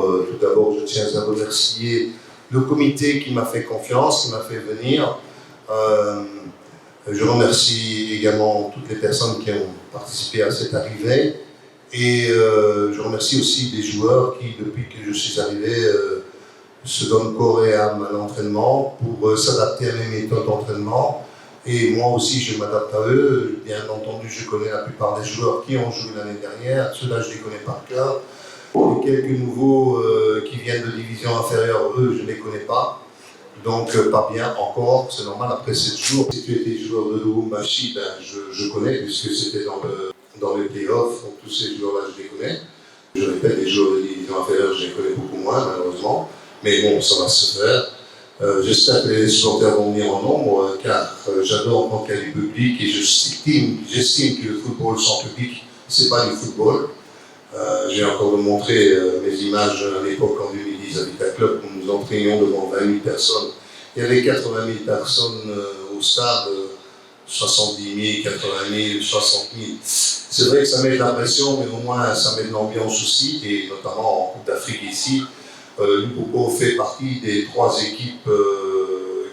Tout d'abord, je tiens à remercier le comité qui m'a fait confiance, qui m'a fait venir. Je remercie également toutes les personnes qui ont participé à cette arrivée. Et je remercie aussi les joueurs qui, depuis que je suis arrivé, se donnent corps et âme à l'entraînement pour s'adapter à mes méthodes d'entraînement. Et moi aussi, je m'adapte à eux. Bien entendu, je connais la plupart des joueurs qui ont joué l'année dernière. Ceux-là, je les connais par cœur. Et quelques nouveaux qui viennent de division inférieure, eux, je ne les connais pas. Donc, pas bien encore. C'est normal, après 7 jours. Si tu étais joueur de Lubumbashi, ben, je connais, puisque c'était dans le play-off. Donc, tous ces joueurs-là, je les connais. Je répète, les joueurs de division inférieure, je les connais beaucoup moins, malheureusement. Mais bon, ça va se faire. J'espère que les supporters vont venir en nombre, car j'adore quand il y a du public et j'estime que le football sans public, c'est pas du football. J'ai encore montré mes images à l'époque en 2010 à Vita Club, où nous entraînions devant 20 000 personnes. Il y avait 80 000 personnes au stade, 70 000, 80 000, 60 000. C'est vrai que ça met de la pression, mais au moins ça met de l'ambiance aussi, et notamment en Coupe d'Afrique ici. Limpopo fait partie des 3 équipes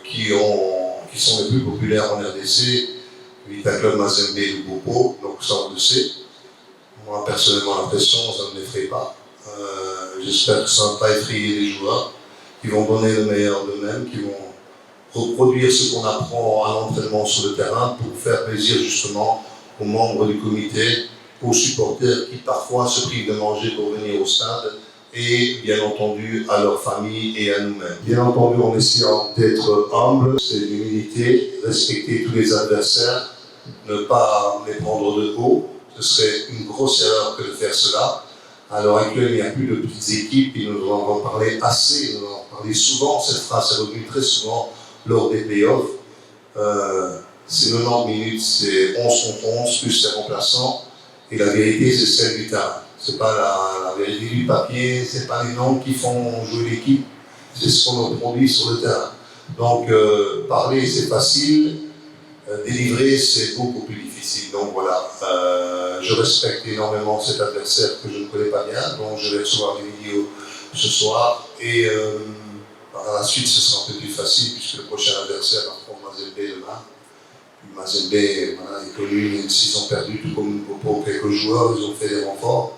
qui sont les plus populaires en RDC, Vita Club, Mazembe et Limpopo, donc ça on le sait. Moi personnellement la pression, ça ne m'effraie pas. J'espère que ça ne va pas effrayer les joueurs, qui vont donner le meilleur d'eux-mêmes, qui vont reproduire ce qu'on apprend à l'entraînement sur le terrain pour faire plaisir justement aux membres du comité, aux supporters qui parfois se privent de manger pour venir au stade, et bien entendu à leur famille et à nous-mêmes. Bien entendu en essayant d'être humble, c'est l'humilité, respecter tous les adversaires, ne pas les prendre de haut. Ce serait une grosse erreur que de faire cela. À l'heure actuelle, il n'y a plus de petites équipes et nous en avons parlé assez, nous en avons parlé souvent. Cette phrase est revenue très souvent lors des playoffs. C'est 90 minutes, c'est 11 contre 11 plus les remplaçants. Et la vérité, c'est celle du terrain. Ce n'est pas la vérité du papier, ce n'est pas les noms qui font jouer l'équipe, c'est ce qu'on produit sur le terrain. Donc, parler, c'est facile, délivrer, c'est beaucoup plus difficile. Donc voilà, je respecte énormément cet adversaire que je ne connais pas bien, donc je vais recevoir des vidéos ce soir. Et par la suite, ce sera un peu plus facile, puisque le prochain adversaire va prendre Mazembe demain. Mazembe voilà, est connu, même s'ils ont perdu, tout comme pour quelques joueurs, ils ont fait des renforts.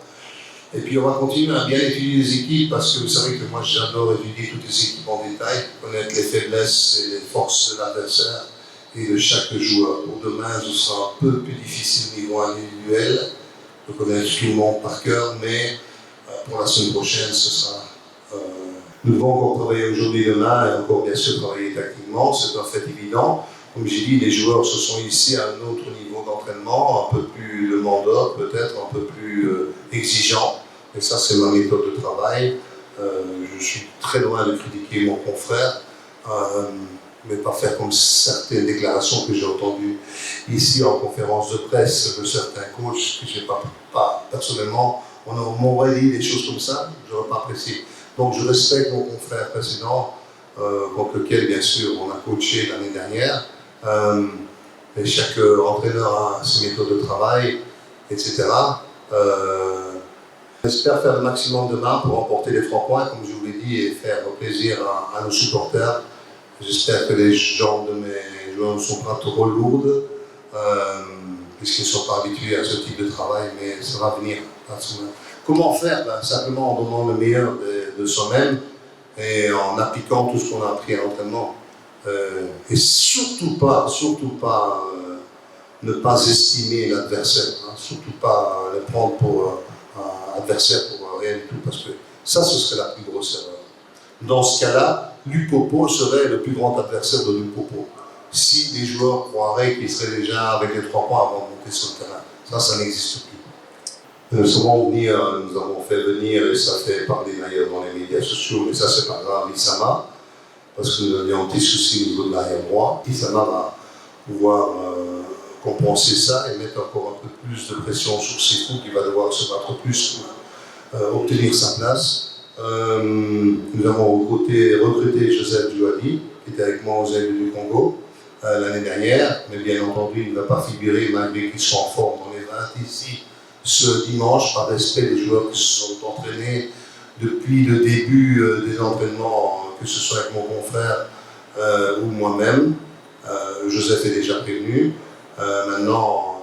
Et puis on va continuer à bien étudier les équipes, parce que vous savez que moi j'adore étudier toutes les équipes en détail, connaître les faiblesses et les forces de l'adversaire et de chaque joueur. Pour demain, ce sera un peu plus difficile au niveau individuel, de connaître tout le monde par cœur, mais pour la semaine prochaine, ce sera... nous devons encore travailler aujourd'hui, demain, et encore bien sûr travailler tactiquement, c'est un fait évident. Comme j'ai dit, les joueurs se sont ici à un autre niveau d'entraînement, un peu plus demandeur, peut-être un peu plus exigeant. Et ça, c'est ma méthode de travail. Je suis très loin de critiquer mon confrère, mais pas faire comme certaines déclarations que j'ai entendues ici en conférence de presse de certains coachs que je n'ai pas personnellement. On m'aurait dit des choses comme ça, je n'aurais pas apprécié. Donc je respecte mon confrère précédent, contre lequel, bien sûr, on a coaché l'année dernière. Et chaque entraîneur a ses méthodes de travail, etc. J'espère faire le maximum demain pour remporter les 3 points, comme je vous l'ai dit, et faire plaisir à nos supporters. J'espère que les jambes de mes joueurs ne sont pas trop lourdes, puisqu'ils ne sont pas habitués à ce type de travail, mais ça va venir. Comment faire? Simplement en donnant le meilleur de soi-même et en appliquant tout ce qu'on a appris à l'entraînement. Et surtout pas ne pas estimer l'adversaire, hein, surtout pas le prendre pour un adversaire pour rien du tout, parce que ça, ce serait la plus grosse erreur. Dans ce cas-là, Limpopo serait le plus grand adversaire de Limpopo. Si les joueurs croiraient qu'ils seraient déjà avec les 3 points avant de monter sur le terrain, ça n'existe plus. Nous avons fait venir, et ça fait parler d'ailleurs dans les médias sociaux, mais ça c'est pas grave, Issama, parce que nous avions un petit souci au niveau de l'arrière droit. Issama va pouvoir compenser ça et mettre encore un peu plus de pression sur Sekou, qui va devoir se battre plus pour obtenir sa place. Nous avons recruté Joseph Djouadi, qui était avec moi aux Ailes du Congo l'année dernière, mais bien entendu il ne va pas figurer malgré qu'il soit en forme dans les 20 ici ce dimanche, par respect des joueurs qui se sont entraînés depuis le début des entraînements, que ce soit avec mon confrère ou moi-même. Joseph est déjà prévenu. Maintenant,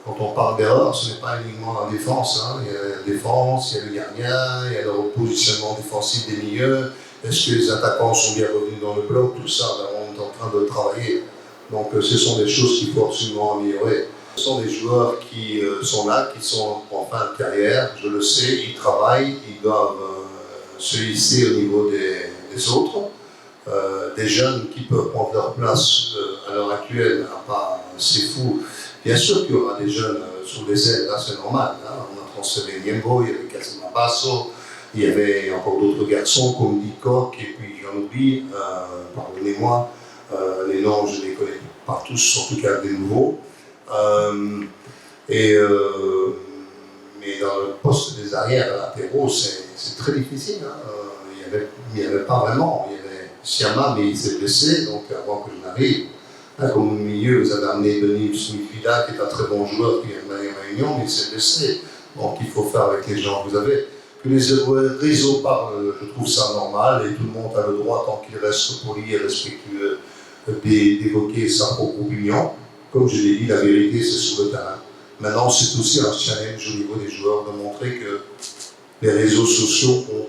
quand on parle d'erreur, ce n'est pas uniquement la défense. Hein. Il y a la défense, il y a le gardien, il y a le repositionnement défensif des milieux. Est-ce que les attaquants sont bien revenus dans le bloc? Tout ça, on est en train de travailler. Donc ce sont des choses qu'il faut absolument améliorer. Ce sont des joueurs qui sont là, qui sont en fin de carrière, je le sais, ils travaillent, ils doivent se hisser au niveau des autres. Des jeunes qui peuvent prendre leur place à l'heure actuelle, c'est fou. Bien sûr qu'il y aura des jeunes sur les ailes, là c'est normal. Hein. On a transféré Niembo, il y avait Casimir Basso, il y avait encore d'autres garçons comme Dikok, et puis j'en oublie, pardonnez-moi, les noms je les connais pas tous, en tout cas des nouveaux. Mais dans le poste des arrières latéraux, c'est très difficile. Hein. Il n'y avait pas vraiment. Il y avait Siama, mais il s'est blessé, donc avant que je n'arrive. Hein, comme au milieu, vous avez amené Denis Smith-Vida, qui est un très bon joueur, qui vient de la Réunion, mais il s'est blessé. Donc il faut faire avec les gens que vous avez. Que les réseaux parlent, je trouve ça normal, et tout le monde a le droit, tant qu'il reste poli et respectueux, d'évoquer sa propre opinion. Comme je l'ai dit, la vérité, c'est sur le terrain. Maintenant, c'est aussi un challenge au niveau des joueurs de montrer que les réseaux sociaux ont